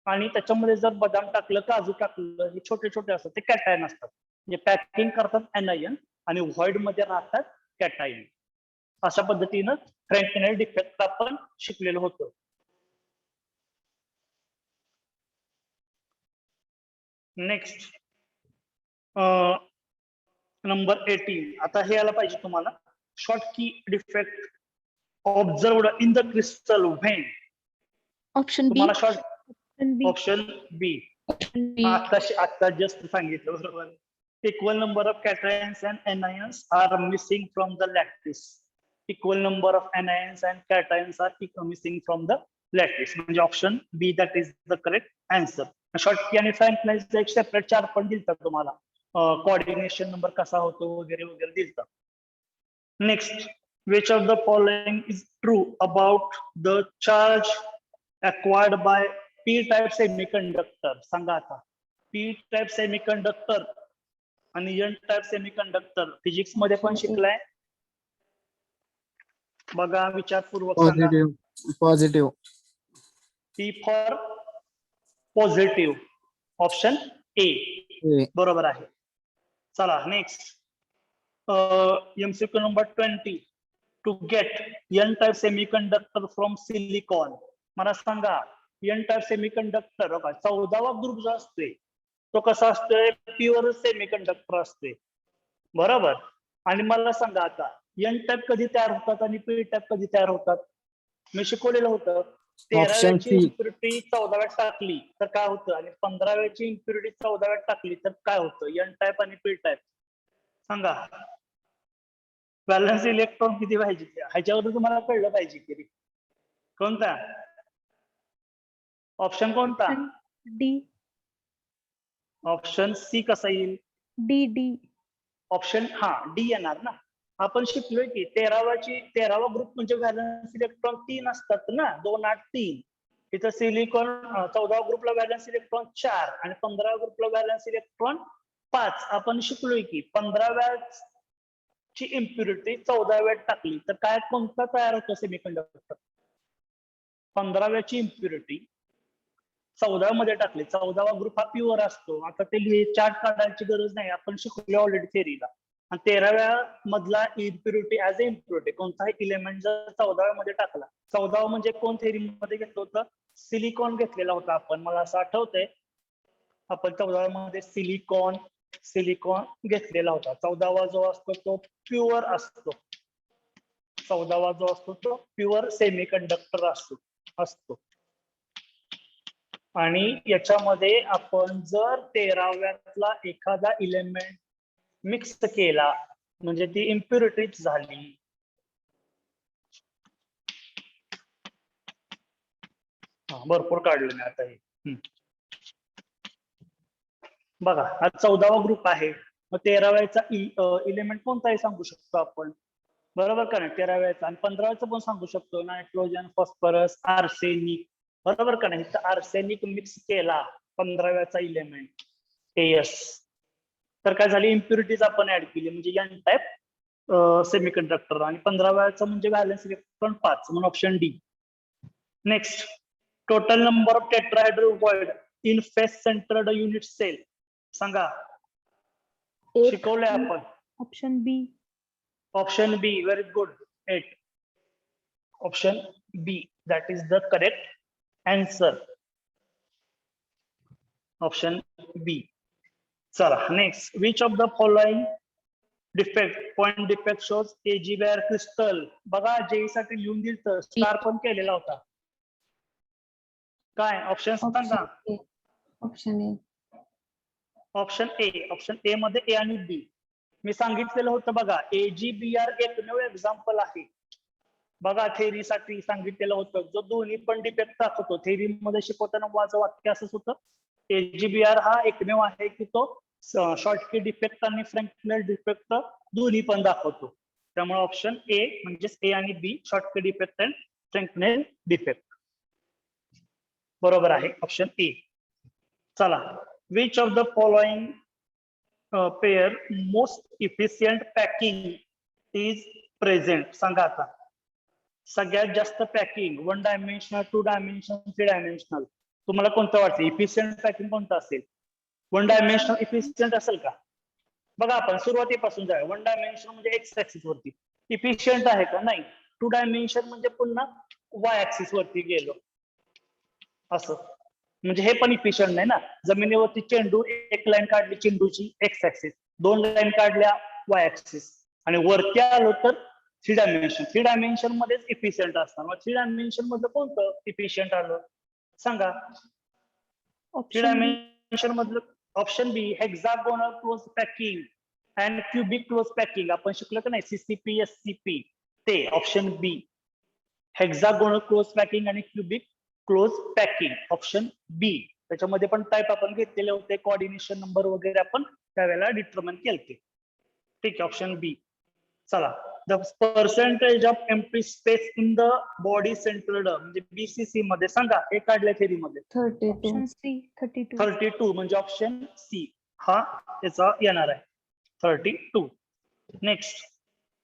आणि त्याच्यामध्ये जर बदाम टाकलं, काजू टाकलं, हे छोटे छोटे असतात ते कॅटायन असतात. म्हणजे पॅकिंग करतात एनायन आणि व्हाईड मध्ये राहतात कॅटायन. अशा पद्धतीनं फ्रँकनेल डिफेक्ट आपण शिकलेलं होतं. Next number 18. आता हे यायला पाहिजे तुम्हाला. Schottky defect observed in the crystal when. Option B. तुम्हाला शॉर्ट B. Option B. आता जस्ट सांगितलं बरोबर. Equal number of cations and anions are missing from the lattice. Equal number of anions and cations are missing from the lattice. म्हणजे option B that is the correct answer. Schottky आणि फ्रँकनेलचा एक सेपरेट चार्ट पण दिलता तुम्हाला, कोऑर्डिनेशन नंबर कसा होतो वगैरे वगैरे दिलता. Next, which of the following is true about the charge acquired by p-type semiconductor? सांगा आता. p-type semiconductor आणि n-type semiconductor फिजिक्स मध्ये पण शिकलाय बघा, विचारपूर्वक सांगा. Positive. P for positive, option A बरोबर आहे. चला next, MCQ number 20. To get n-type semiconductor from silicon. मला सांगा, n-type semiconductor 14वा ग्रुप जो असतोय तो कसा असतोय, प्युअर सेमीकंडक्टर असतोय बरोबर. आणि मला सांगा आता n-type कधी तयार होतात आणि p-type कधी तयार होतात. मी शिकवलेलं होतं, 13व्याची इम्प्युरिटी 14व्यात टाकली तर काय होतं, आणि 15व्याची इम्प्युरिटी 14व्यात टाकली तर काय होतं, n-type आणि p-type. सांगा, बॅलन्स इलेक्ट्रॉन किती पाहिजे ह्याच्यावर तुम्हाला कळलं पाहिजे की कोणता ऑप्शन, कोणता डी. ऑप्शन सी कसा येईल, डी. ऑप्शन हा डी येणार ना. आपण शिकलोय की 13वा ग्रुप म्हणजे व्हॅलन्स इलेक्ट्रॉन 3 असतात ना, 2 8 3. इथं सिलिकॉन 14व्या ग्रुपला व्हॅलन्स इलेक्ट्रॉन 4 आणि 15व्या ग्रुपला व्हॅलन्स इलेक्ट्रॉन 5. आपण शिकलोय की 15व्या ची इम्प्युरिटी 14व्यात टाकली तर काय, कोणता तयार होतो सेमीकंडक्टर. 15व्याची इम्प्युरिटी 14व्या मध्ये टाकली, 14वा ग्रुप हा प्युअर असतो. आता ते चार्ट काढायची गरज नाही, आपण शिकलो ऑलरेडी थेअरीला. आणि 13व्या मधला इम्प्युरिटी ऍज अ इम्प्युरिटी कोणताही इलेमेंट जर 14व्या मध्ये टाकला, 14वा म्हणजे कोण थेअरी मध्ये घेतलं होतं, सिलिकॉन घेतलेला होता आपण. मला असं आठवतंय आपण 14व्या मध्ये सिलिकॉन घेतलेला होता. 14वा जो असतो तो प्युअर असतो. 14वा जो असतो तो प्युअर सेमीकंडक्टर असतो. आणि याच्यामध्ये आपण जर 13व्यातला एखादा इलेमेंट मिक्स केला म्हणजे ती इम्प्युरिटीज झाली. भरपूर काढलं मी आता हे. बघा हा 14वा ग्रुप आहे. मग 13व्याचा इलेमेंट कोणताही सांगू शकतो आपण, बरोबर का नाही? 13व्याचा आणि 15व्याचा पण सांगू शकतो, नायट्रोजन, फॉस्फरस, आर्सेनिक, बरोबर का नाही? तर आर्सेनिक मिक्स केला 15व्याचा इलेमेंट एस, तर काय झाली? इम्प्युरिटीज आपण ऍड केली, म्हणजे एन टाइप सेमीकंडक्टर, आणि 15व्याचा म्हणजे व्हॅलेन्स इलेक्ट्रॉन 5, म्हणून option D. Next, total number of tetrahedral void in face centred unit cell सांगा. शिकवलंय आपण. Option B. Option B, very good, 8. Option B that is the correct answer. Option B. चला next, which of the following defect point defect shows AG BR crystal. बघा जेई साठी लिहून दिल तर स्टार पण केलेला होता. काय ऑप्शन सांगा? Option A. Option A. Option ए मध्ये ए आणि बी मी सांगितलेलं होतं बघा. AGBR एकमेव एक्झाम्पल आहे बघा, थेरीसाठी सांगितलेलं होतं, जो दोन्ही पण डिफेक्ट दाखवतो. थेरी मध्ये शिकवताना माझं वाक्य असंच होतं, AGBR हा एकमेव आहे की तो शॉर्टकी डिफेक्ट आणि फ्रँकनेल डिफेक्ट दोन्ही पण दाखवतो. त्यामुळे ऑप्शन ए म्हणजेच ए आणि बी, शॉर्टकी डिफेक्ट अँड फ्रँकनेल डिफेक्ट, बरोबर आहे ऑप्शन ए. चला, which of the following pair most efficient packing is present सांगा. आता सगळ्यात जास्त पॅकिंग 1 डायमेन्शनल, 2 डायमेन्शनल, 3 डायमेन्शनल, तुम्हाला कोणतं वाटतं? इफिशियंट पॅकिंग कोणतं असेल? 1 डायमेन्शनल इफिशियंट असेल का? बघा आपण सुरुवातीपासून जाऊया. 1 डायमेन्शनल म्हणजे एक्स ऍक्सिस वरती इफिशियंट आहे का? नाही. 2 डायमेन्शन म्हणजे पुन्हा वाय ऍक्सिस वरती गेलो असं, म्हणजे हे पण इफिशियंट नाही ना. जमिनीवरती चेंडू, एक लाईन काढली चेंडूची एक्स ऍक्सिस, 2 लाईन काढल्या वाय ऍक्सिस, आणि वरती आलो तर 3 डायमेन्शन. 3 डायमेन्शन मध्येच इफिशियंट असणार. मग 3 डायमेन्शन मधलं कोणतं इफिशियंट आलं सांगा? 3 ऑप्शन बी. डायमेन्शन मधलं option B, hexagonal close packing and cubic close packing. आपण शिकलो का नाही, CCP SCP, ते option B, hexagonal close packing आणि cubic close packing, option B. त्याच्यामध्ये पण टाईप आपण घेतलेले होते, कोऑर्डिनेशन नंबर वगैरे आपण त्यावेळेला डिटरमाइन केलते. ठीक आहे, ऑप्शन बी. चला, the percentage of empty space in the body centred म्हणजे BCC मध्ये सांगा, हे काढल्या थेरी मध्ये. 32. Option C 32. 32 म्हणजे ऑप्शन सी हा याचा येणार आहे, 32. Next,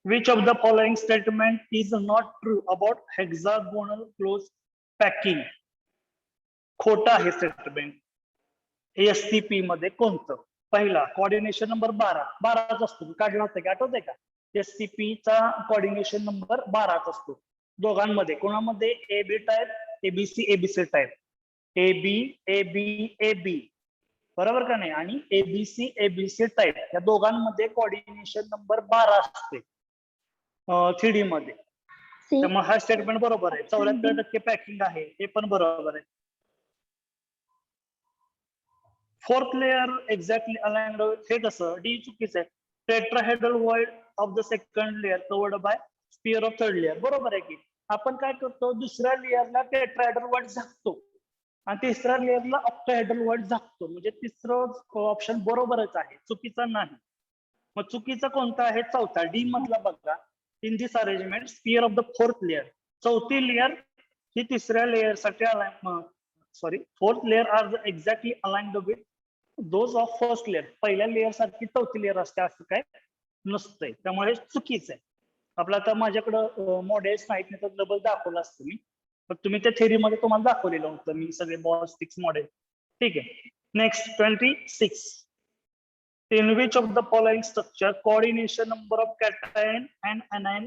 which of the following statement is not true about hexagonal close packing? खोटा आहे स्टेटमेंट. SCP मध्ये कोणतं? पहिला, कोऑर्डिनेशन नंबर 12 असतो, काढला होता की आठवतंय का? SCP चा कोऑर्डिनेशन नंबर 12 असतो दोघांमध्ये. कोणामध्ये? AB type, ABC, ABC type, AB, बरोबर का नाही? आणि ABC, ABC टाइप या दोघांमध्ये कोऑर्डिनेशन नंबर 12 असते 3D मध्ये. त्यामुळे हा स्टेटमेंट बरोबर आहे. 74% पॅकिंग आहे, हे पण बरोबर आहे. 4th लेअर एक्झॅक्टली अलाइन्ड, हे कसं? डी चुकीचं आहे. Tetrahedral void of the second layer covered by sphere of third layer, बरोबर आहे की? आपण काय करतो, दुसऱ्या लेअरला टेट्राहेड्रल वॉइड झाकतो आणि तिसऱ्या लेअरला ऑक्टाहेड्रल वॉइड झाकतो, म्हणजे तिसरं ऑप्शन बरोबरच आहे, चुकीचा नाही. मग चुकीचा कोणता आहे? चौथा, डी मधला बघा. In this arrangement sphere of the 4th layer, चौथी लेअर ही तिसऱ्या लेअर साठी fourth layer are exactly aligned with those of first layer. पहिल्या लेअर सारखी चौथी लेअर असते असं काय नसतंय, त्यामुळे चुकीचं आहे. आपलं आता माझ्याकडं मॉडेल्स नाहीत, नाही तर डबल दाखवलं असतं मी, पण तुम्ही त्या थेरी मध्ये तुम्हाला दाखवलेलं होतं मी सगळे बॉल स्टिक्स मॉडेल. ठीक आहे. Next, 26. In which of the following structure coordination number of cation and anion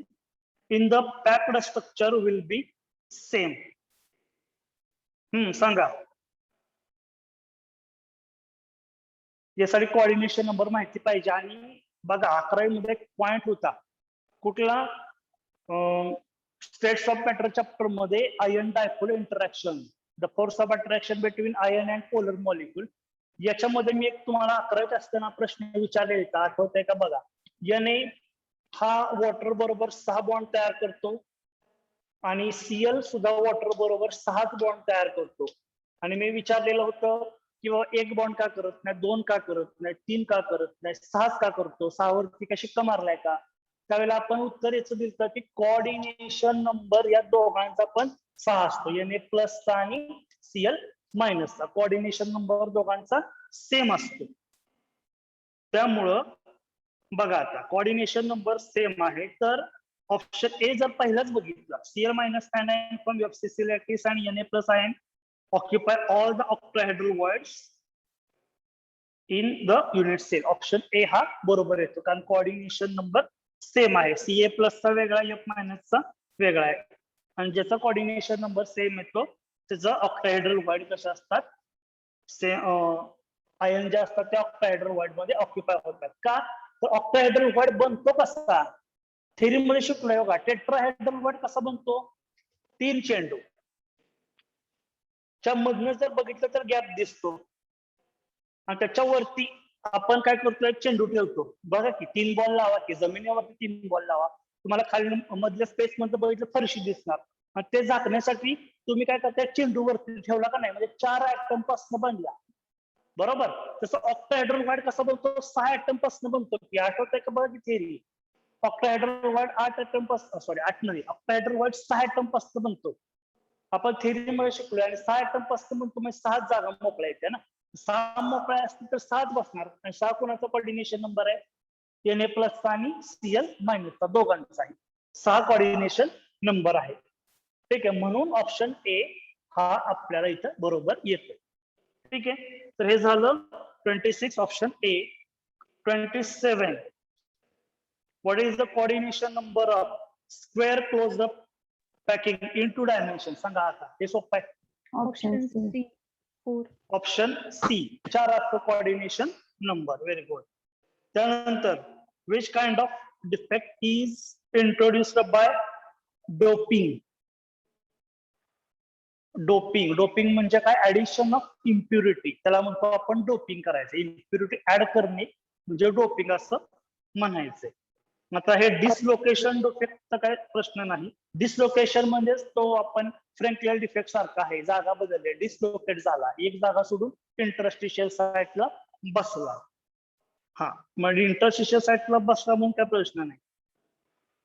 in the packed structure will be same? सांगा. यासाठी कोऑर्डिनेशन नंबर माहिती पाहिजे. आणि बघा 11वी मध्ये एक पॉइंट होता कुठला? स्टेट्स ऑफ मॅटर चॅप्टर मध्ये ion dipole interaction, the force of attraction between ion and polar molecule. याच्यामध्ये मी एक तुम्हाला 11वीत असताना प्रश्न विचारलेला, आठवतंय का? बघा, Na हा वॉटर बरोबर 6 बॉन्ड तयार करतो, आणि सीएल सुद्धा वॉटर बरोबर 6च बॉन्ड तयार करतो. आणि मी विचारलेलं होतं किंवा एक बॉन्ड का करत नाही, 2 का करत नाही, 3 का करत नाही, 6च का करतो, 6 वरती का शिक्का मारलाय का? त्यावेळेला आपण उत्तर याचं दिलं की कोऑर्डिनेशन नंबर या दोघांचा पण 6 असतो, Na प्लसचा आणि सीएल मायनसचा. कोऑर्डिनेशन नंबर दोघांचा सेम असतो. त्यामुळं बघा आता कोऑर्डिनेशन नंबर सेम आहे, तर ऑप्शन ए जर पहिलाच बघितला, CL minus anion from FCC lattice and Na plus ion occupy all the octahedral voids in the unit cell. Option A हा बरोबर येतो, कारण कोऑर्डिनेशन नंबर सेम आहे. सीए प्लसचा वेगळा, एफ मायनसचा वेगळा आहे. आणि ज्याचा कोऑर्डिनेशन नंबर सेम येतो त्याचा ऑक्टाहेड्रल वॉइड कशा असतात, आयन जे असतात ते ऑक्टाहेड्रल वॉइड मध्ये ऑक्युपाय होतात. का तर ऑक्टाहेड्रल वॉइड बनतो कसा, थेरी मध्ये शिकलोय बघा. टेट्राहेड्रल वॉइड कसा बनतो, 3 चेंडू च्या मधनं जर बघितलं तर गॅप दिसतो, आणि त्याच्यावरती आपण काय करतो, एक चेंडू ठेवतो. बघा की 3 बॉल लावा, की जमिनीवरती 3 बॉल लावा, तुम्हाला खाली मधल्या स्पेस मध्ये बघितलं फरशी दिसणार. आणि ते झाकण्यासाठी तुम्ही काय करताय, चेंडू वरती ठेवला का नाही, म्हणजे 4 ऍटम पासून बनला. बरोबर. तसं ऑक्टाहेड्रल वॉइड कसा बनतो, 6 ऍटम पासून बनतो. की आठवतंय का बघा की थेरी, ऑक्टाहेड्रल वॉइड 8 ऍटम पासून, सॉरी 8 नाही, ऑक्टाहेड्रल वॉइड 6 ऍटम पासून बनतो. आपण थेरी मध्ये शिकलोय, आणि 6 ऍटम पासून बनतो, म्हणजे 6 जागा मोकळ्या येते ना. 6 मोकळ्या असतील तर 6च बसणार. आणि 6 कोणाचा कोऑर्डिनेशन नंबर आहे, Na प्लसचा आणि सीएल मायनसचा दोघांचा आहे. 6 कोऑर्डिनेशन नंबर आहे. ठीक आहे, म्हणून ऑप्शन ए हा आपल्याला इथं बरोबर येतो. ठीक आहे, तर हे झालं 26 option A. 27, what is the coordination number of square close up packing in 2 dimension? सांगा आता, हे सोपं आहे. Option option C. C 4. Option C 4 असतो कोऑर्डिनेशन नंबर. Very good. त्यानंतर which kind of defect is introduced by doping? Doping म्हणजे काय, ऍडिशन ऑफ इम्प्युरिटी, त्याला म्हणतो आपण डोपिंग करायचं. इम्प्युरिटी ऍड करणे म्हणजे डोपिंग असं म्हणायचंय. आता हे डिसलोकेशन डिफेक्टचा काय प्रश्न नाही. डिसलोकेशन म्हणजेच तो आपण फ्रँक्लियर डिफेक्ट सारखा आहे, जागा बदलली, डिसलोकेट झाला, एक जागा सोडून इंटरस्टिशियल साईटला बसला. हा, म्हणजे इंटरस्टिशियल साईटला बसला म्हणून काय प्रश्न नाही.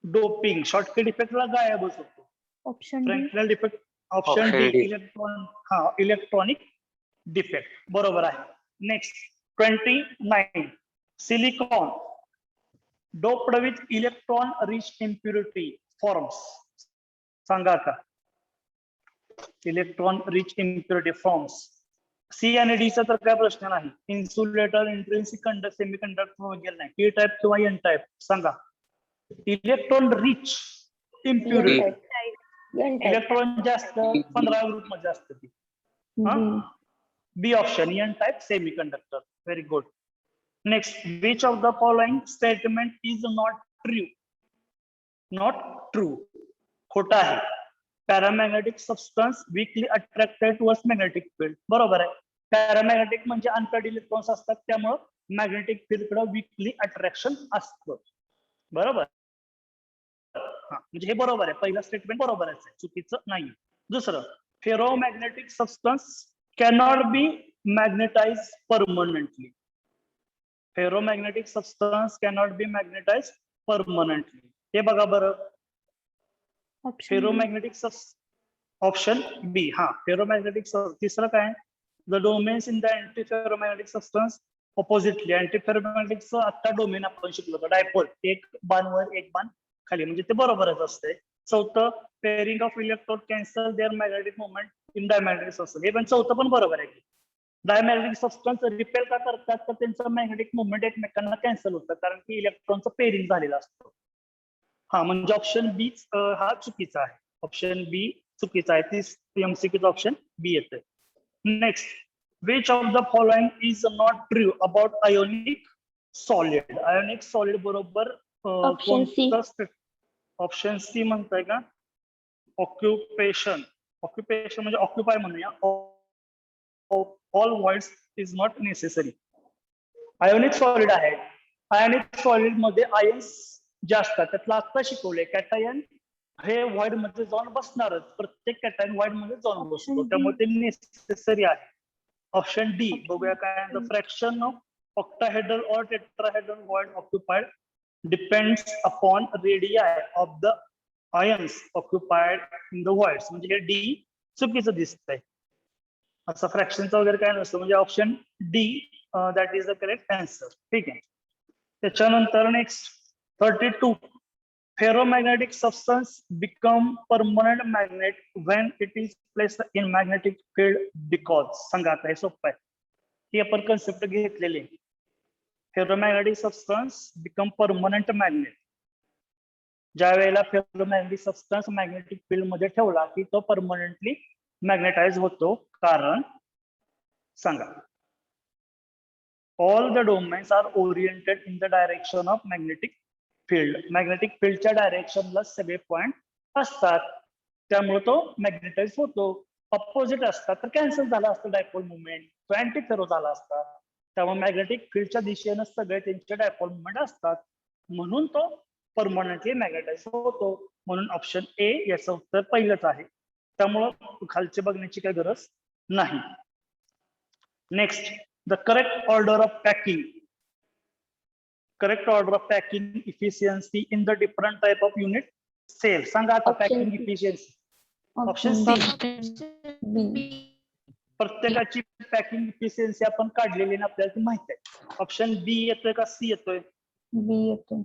डोपिंग शॉर्टकट डिफेक्टला गायबच होतो. Option D. Frenkel defect option D, electronic defect बरोबर आहे. Next 29, silicon doped with electron rich impurity forms. सांगा आता, electron rich impurity forms. C आणि डी चा तर काय प्रश्न नाही. Insulator, intrinsic conductor, semi conductor वगैरे नाही. ए टाइप किंवा एन टाइप सांगा. इलेक्ट्रॉन रिच इम्प्युरिटी, इलेक्ट्रॉन जास्त 15 ग्रुप मध्ये असतं ती. B option, N type semi conductor. Very good. Next, which of the following statement is not true? Not true, खोटा आहे. Paramagnetic substance weekly attracted towards magnetic field. बरोबर आहे. पॅरामॅग्नेटिक म्हणजे अनपेड इलेक्ट्रॉन्स असतात, त्यामुळे मॅग्नेटिक फील्ड कडे वीकली अट्रॅक्शन असतं. बरोबर. हा, म्हणजे हे बरोबर आहे. पहिलं स्टेटमेंट बरोबरच आहे, चुकीचं नाही. दुसरं, ferromagnetic substance cannot be magnetize permanently. Ferromagnetic substance cannot be magnetize permanently. हे बघा बरं, फेरोमॅग्नेटिक ऑप्शन बी. हा, फेरोमॅग्नेटिक. तिसरं काय, the domains in the anti ferromagnetic substance oppositely. Anti फेरोमॅग्नेटिकचं आता डोमेन आपण शिकलो होतो, डायपोल, एक बाण वर एक बाण खाली, म्हणजे ते बरोबरच असते. चौथं, pairing of electron cancel their magnetic movement in diamagnetic substance. हे पण चौथं पण बरोबर आहे. डायमॅग्नेटिक सबस्टन्स रिपेल का करतात, तर त्यांचं मॅग्नेटिक मुवमेंट एकमेकांना कॅन्सल होतं, कारण की इलेक्ट्रॉनचं पेअरिंग झालेलं असतं. हा, म्हणजे ऑप्शन बी हा चुकीचा आहे. ऑप्शन बी चुकीचा आहे. ती एमसीक्यूचं ऑप्शन बी येते. Next, which of the following is not true about ionic solid? Ionic solid बरोबर कोणतं? ऑप्शन सी म्हणताय का? ऑक्युपेशन. ऑक्युपेशन म्हणजे ऑक्युपाय म्हणूया. All voids is not necessary. Ionic solid आहे. आयोनिक सॉलिड मध्ये आयन्स जे असतात, त्यातलं आता शिकवलंय, कॅटायन हे void मध्ये जाऊन बसणारच, प्रत्येक कॅटॅन void मध्ये जाऊन Option बसतो, D. त्यामुळे ते नेसेसरी आहे. ऑप्शन डी Option बघूया काय, the D. Fraction of octahedral or tetrahedral void occupied depends upon radii of the ions occupied in the voids. म्हणजे हे डी चुकीचं दिसतंय, असं फ्रॅक्शनचं वगैरे काय नसतं, म्हणजे option D that is the correct answer. ठीक आहे. त्याच्यानंतर next 32, ferromagnetic substance become permanent magnet when it is placed in magnetic field because. सांगा आता, हे सोपं आहे, ही आपण कन्सेप्ट घेतलेली आहे. Ferromagnetic substance become permanent magnet, ज्या वेळेला फेरोमॅग्नेटिक सबस्टन्स मॅग्नेटिक फील्ड मध्ये ठेवला की तो परमनंटली मॅग्नेटाइज होतो. कारण सांगा, all the domains are oriented in the direction of magnetic field. Magnetic फील्डच्या डायरेक्शनला सगळे पॉइंट असतात, त्यामुळे तो मॅग्नेटाइज होतो. अपोजिट असतात तर कॅन्सल झाला असतं डायपोल मुवमेंट, तो अँटी फेरो झाला असता. त्यामुळे मॅग्नेटिक फील्डच्या दिशेनं सगळे त्यांचे डायपोल मुवमेंट असतात, म्हणून तो परमनंटली मॅग्नेटाइज होतो. म्हणून ऑप्शन ए याचं उत्तर पहिलंच आहे, त्यामुळं खालचे बघण्याची काही गरज नाही. Next, the correct order of packing. Correct order of packing efficiency in the different type of unit cell. सांगा आता पॅकिंग इफिशियन्सी. ऑप्शन सी, प्रत्येकाची पॅकिंग इफिशियन्सी आपण काढलेली ना, आपल्याला ती माहिती आहे. ऑप्शन बी येतोय का सी येतोय? बी येतो.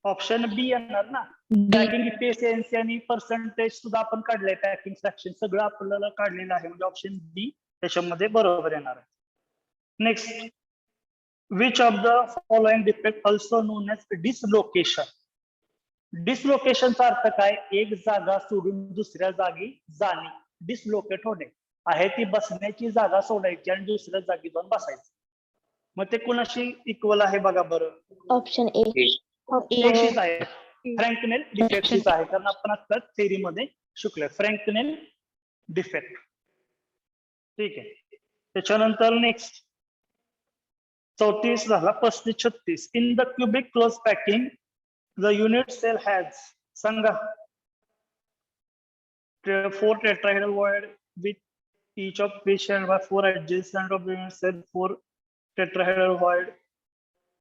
ऑप्शन बी येणार ना. पॅकिंग इफिशियन्सी आणि पर्सेंटेज सुद्धा आपण काढलंय, पॅकिंग फ्रॅक्शन सगळं आपल्याला काढलेलं आहे, म्हणजे ऑप्शन बी त्याच्यामध्ये बरोबर येणार आहे. Next, which of the following defect also known as dislocation. डिसलोकेशनचा अर्थ काय? एक जागा सोडून दुसऱ्या जागी जाणे, डिसलोकेट होणे आहे. ती बसण्याची जागा सोडायची आणि दुसऱ्या जागी जाऊन बसायचं. मग ते कुणाशी इक्वल आहे बघा बरं? Option A. एशीच आहे, फ्रँकनेल डिफेक्टशीच आहे, कारण आपण आता थेरी मध्ये शिकलोय फ्रँकनेल डिफेक्ट. ठीक आहे. त्याच्यानंतर नेक्स्ट 34 झाला. 35, 36. In the cubic close packing the unit cell has. सांगा. 4 tetrahedral void with each of which shared by 4 adjacent of unit cell, 4 tetrahedral void.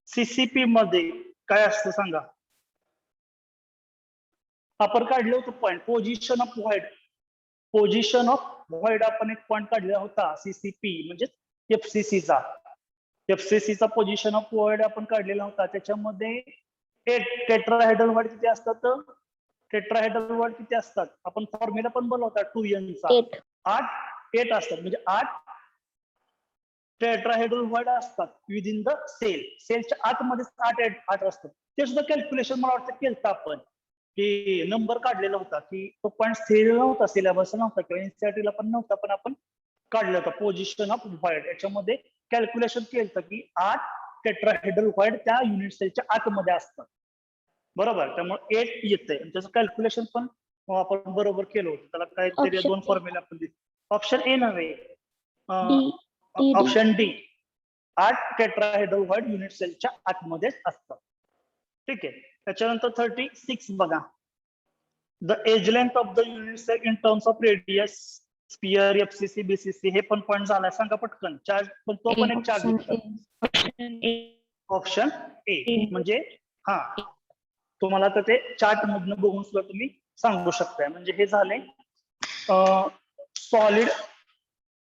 CCP मध्ये काय असतं सांगा? आपण काढलं होतं point, position of void. Position of void आपण एक पॉइंट काढलेला होता, सीसीपी म्हणजे एफसीसीचा. एफसीसीचा पोझिशन ऑफ व्हॉइड आपण काढलेला होता. त्याच्यामध्ये 8 टेट्राहेड्रल व्हॉइड किती असतात? टेट्राहेड्रल व्हॉइड किती असतात? आपण फॉर्म्युला पण बनवता 2n चा. 8 असतात, म्हणजे 8 टेट्राहेड्रल व्हॉइड असतात विदिन द सेल. सेलच्या आतमध्ये 8 असतात. ते सुद्धा कॅल्क्युलेशन मला वाटतं केलं आपण, की नंबर काढलेला होता, की तो पॉईंट स्थिर नव्हता, सिलेबस नव्हता किंवा एनसीआरटीला पण नव्हता, पण आपण काढलं होतं पोझिशन ऑफ व्हॉइड. याच्यामध्ये कॅल्क्युलेशन केलं की 8 टेट्राहेड्रल व्हॉइड त्या युनिट सेलच्या आतमध्ये असतात, बरोबर. त्यामुळे 8 येतंय, त्याचं कॅल्क्युलेशन पण आपण बरोबर केलं होतं. त्याला काहीतरी 2 फॉर्म्युला आपण दिले. ऑप्शन ए नव्हे, option D. 8 tetrahedral void unit सेलच्या आतमध्येच असतात. ठीक आहे. त्याच्यानंतर 36 बघा. The edge length of the unit cell in terms of radius, sphere, FCC, BCC. हे पण पॉईंट झालाय, सांगा पटकन. चार्ज पण तो पण एक चार्ज. ऑप्शन ए म्हणजे हा, तुम्हाला तर ते चार्ट मधनं बघून सुद्धा तुम्ही सांगू शकताय. म्हणजे हे झाले सॉलिड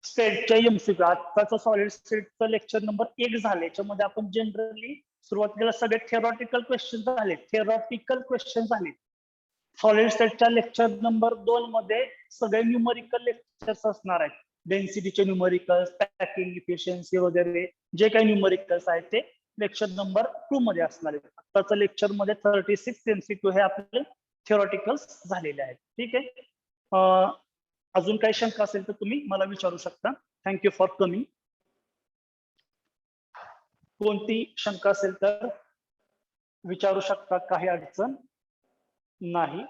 स्टेटच्या एमसीक्यू. आताचं सॉलिड स्टेटचं लेक्चर नंबर 1 झाले. याच्यामध्ये आपण जनरली सुरुवातीला सगळे थिअरॉटिकल क्वेश्चन झाले. सॉलिड स्टेटच्या लेक्चर नंबर 2 मध्ये सगळे न्यूमरिकल लेक्चर्स असणार आहेत. डेन्सिटीचे न्यूमरिकल्स, पॅकिंग इफिशियन्सी वगैरे जे काही न्यूमरिकल्स आहेत ते लेक्चर नंबर 2 मध्ये असणार आहेत. आताचं लेक्चर मध्ये 36 एमसीक्यू हे आपले थिअरॉटिकल्स झालेले आहेत. ठीक आहे. अजून काही शंका असेल तर तुम्ही मला विचारू शकता. Thank you for coming. कोणती शंका असेल तर विचारू शकता, काही अडचण नाही.